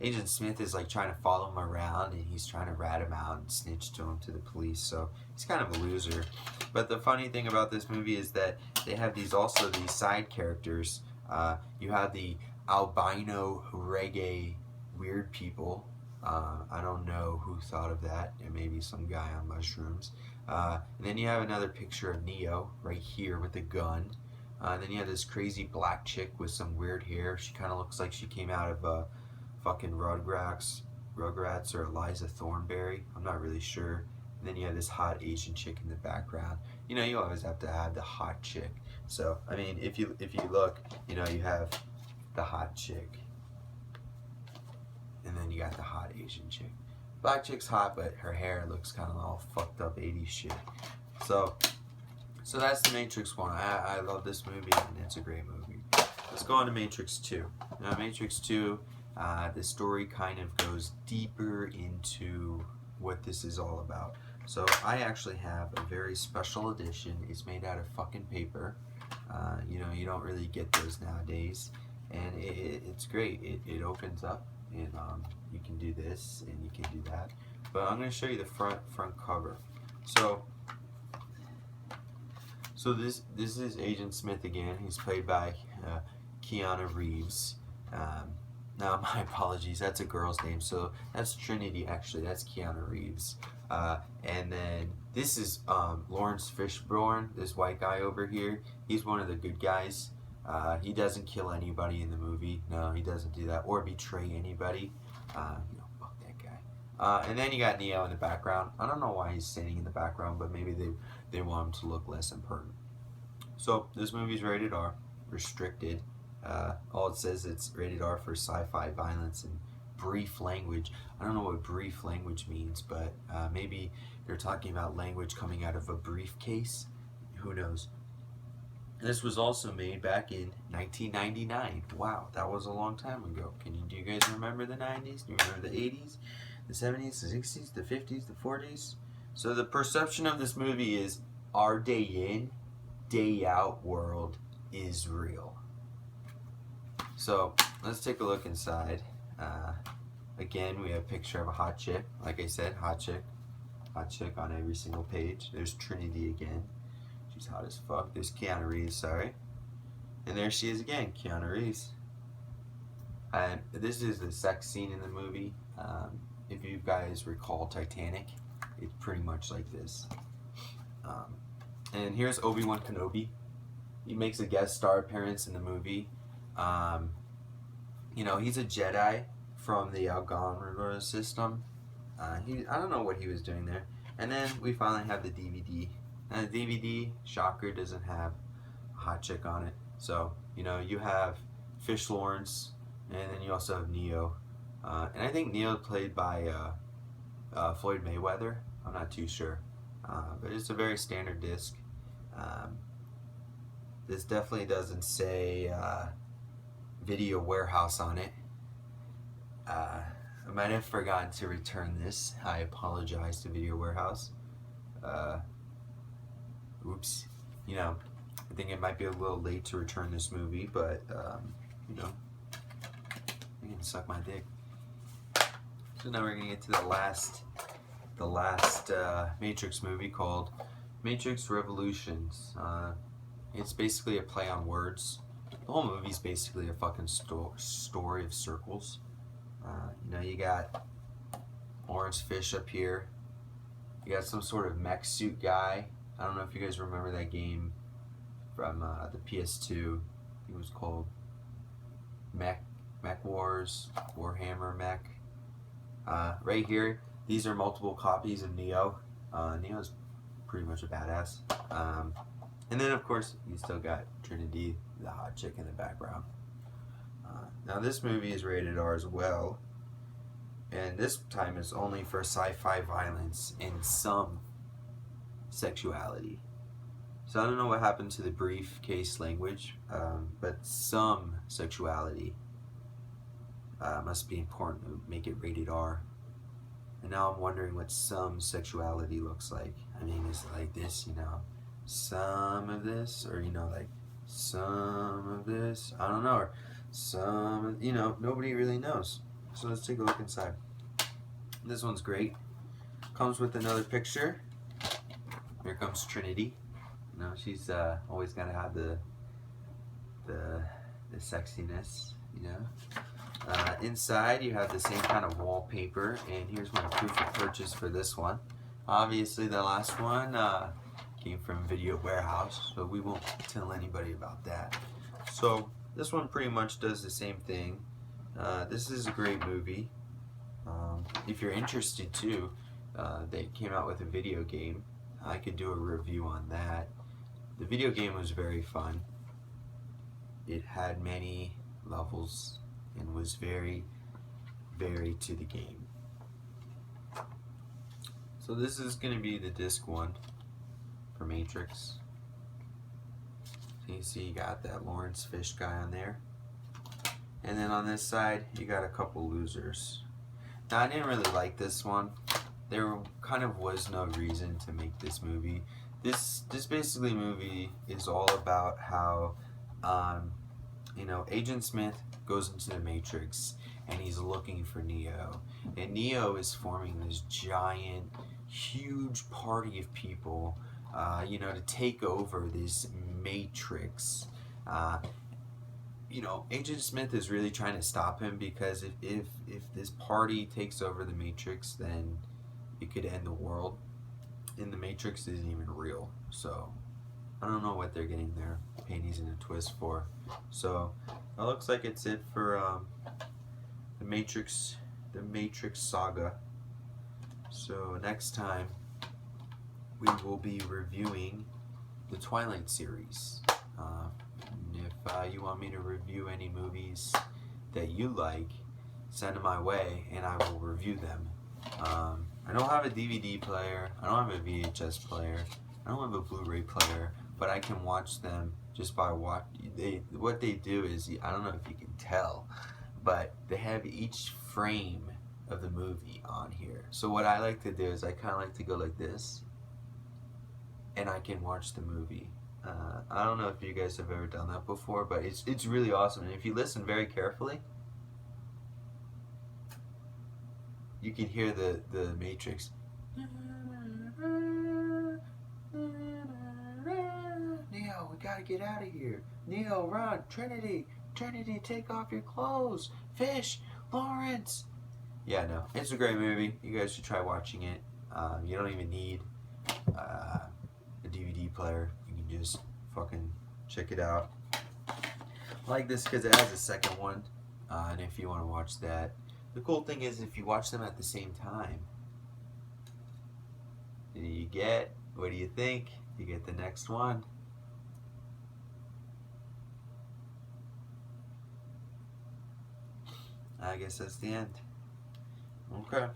Agent Smith is like trying to follow him around, and he's trying to rat him out and snitch to him to the police. So he's kind of a loser. But the funny thing about this movie is that they have these side characters. You have the albino reggae weird people. I don't know who thought of that. It may be some guy on mushrooms. And then you have another picture of Neo right here with a gun. Then you have this crazy black chick with some weird hair. She kind of looks like she came out of fucking Rugrats or Eliza Thornberry. I'm not really sure. And then you have this hot Asian chick in the background. You know, you always have to have the hot chick. So I mean, if you look, you know, you have the hot chick, and then you got the hot Asian chick. Black chick's hot, but her hair looks kind of all fucked up 80s shit. So that's The Matrix 1. I love this movie, and it's a great movie. Let's go on to Matrix 2. Now, Matrix 2, the story kind of goes deeper into what this is all about. So I actually have a very special edition. It's made out of fucking paper. You know, you don't really get those nowadays. And it's great. It opens up, and you can do this, and you can do that. But I'm going to show you the front cover. So this is Agent Smith again. He's played by Keanu Reeves. Now, my apologies, that's a girl's name. So that's Trinity, actually. That's Keanu Reeves. And then this is Lawrence Fishburne, this white guy over here. He's one of the good guys. He doesn't kill anybody in the movie. No, he doesn't do that. Or betray anybody. You know, fuck that guy. And then you got Neo in the background. I don't know why he's standing in the background, but maybe they want him to look less important. So this movie's rated R, restricted. All it says, it's rated R for sci-fi violence and brief language. I don't know what brief language means, but maybe they're talking about language coming out of a briefcase. Who knows? This was also made back in 1999. Wow, that was a long time ago. Do you guys remember the 90s? Do you remember the 80s, the 70s, the 60s, the 50s, the 40s? So the perception of this movie is our day in, day out world is real. So let's take a look inside. Again, we have a picture of a hot chick. Like I said, hot chick on every single page. There's Trinity again. She's hot as fuck. There's Keanu Reeves, sorry. And there she is again, Keanu Reeves. And this is the sex scene in the movie. If you guys recall Titanic, it's pretty much like this. And here's Obi-Wan Kenobi. He makes a guest star appearance in the movie. You know, he's a Jedi from the Algonquin system. I don't know what he was doing there. And then we finally have the DVD. And the DVD, shocker, doesn't have a hot chick on it. So, you know, you have Fish Lawrence, and then you also have Neo. And I think Neo played by Floyd Mayweather. I'm not too sure. But it's a very standard disc. This definitely doesn't say Video Warehouse on it. I might have forgotten to return this. I apologize to Video Warehouse. Oops. You know, I think it might be a little late to return this movie, but, you know, you can suck my dick. So now we're going to get to the last Matrix movie called Matrix Revolutions. It's basically a play on words. The whole movie's basically a fucking story of circles. You know, you got Orange Fish up here. You got some sort of mech suit guy. I don't know if you guys remember that game from the PS2. It was called Mech Wars, Warhammer Mech. Right here, these are multiple copies of Neo. Neo's pretty much a badass. And then, of course, you still got Trinity, the hot chick in the background. Now, this movie is rated R as well. And this time it's only for sci-fi violence and some sexuality. So I don't know what happened to the briefcase language, but some sexuality must be important to make it rated R. And now I'm wondering what some sexuality looks like. I mean, is it like this, you know, some of this, or, you know, like some of this? I don't know, or some, you know, nobody really knows. So let's take a look inside. This one's great. Comes with another picture. Here comes Trinity. You know, she's always gonna have the sexiness, you know. Inside you have the same kind of wallpaper, and here's my proof of purchase for this one. Obviously the last one came from Video Warehouse, so we won't tell anybody about that. So this one pretty much does the same thing. This is a great movie. If you're interested too, they came out with a video game. I could do a review on that. The video game was very fun. It had many levels and was very, very to the game. So this is going to be the disc 1 for Matrix. So you see you got that Lawrence Fish guy on there. And then on this side, you got a couple losers. Now I didn't really like this one. There kind of was no reason to make this movie. This basically movie is all about how you know, Agent Smith goes into the Matrix and he's looking for Neo. And Neo is forming this giant, huge party of people, you know, to take over this Matrix. You know, Agent Smith is really trying to stop him because if this party takes over the Matrix, then it could end the world. And the Matrix isn't even real. So I don't know what they're getting their panties in a twist for. So it looks like it's it for the Matrix saga. So next time we will be reviewing the Twilight series. If you want me to review any movies that you like, send them my way and I will review them. I don't have a DVD player, I don't have a VHS player, I don't have a Blu-ray player, but I can watch them just by what they do is, I don't know if you can tell, but they have each frame of the movie on here. So what I like to do is I kind of like to go like this, and I can watch the movie. I don't know if you guys have ever done that before, but it's really awesome. And if you listen very carefully, you can hear the Matrix. Neo, we gotta get out of here. Neo, run. Trinity, take off your clothes. Fish, Lawrence. Yeah, no, it's a great movie. You guys should try watching it. You don't even need a DVD player. You can just fucking check it out. I like this because it has a second one, and if you want to watch that. The cool thing is if you watch them at the same time, what do you think? You get the next one. I guess that's the end. Okay.